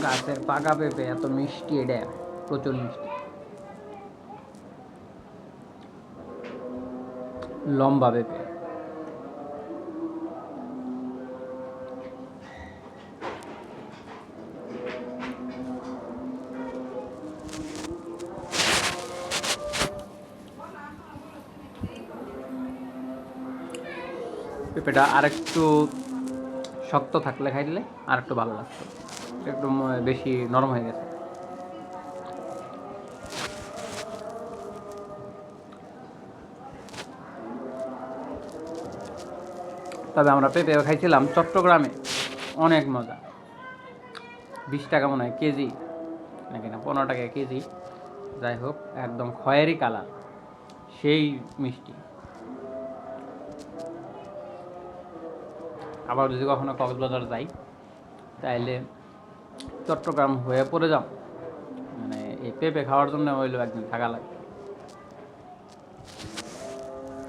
গাছের পাকা পেঁপে এত মিষ্টি, এটা প্রচুর মিষ্টি, লম্বা পেঁপে। পেঁপেটা আরেকটু শক্ত থাকলে খাইলে আর একটু ভালো লাগতো, একটু বেশি নরম হয়ে গেছে। তবে আমরা পেঁপেও খাইছিলাম চট্টগ্রামে, অনেক মজা। 20 টাকা মনে হয় কেজি, নাকি না 15 টাকা কেজি, যাই হোক একদম খয়েরি কালার, সেই মিষ্টি। আবার যদি কখনো কক্সবাজার যাই তাইলে চট্টগ্রাম হয়ে পড়ে যাও, মানে এই পেঁপে খাওয়ার জন্য হইলেও একদিন থাকা লাগে।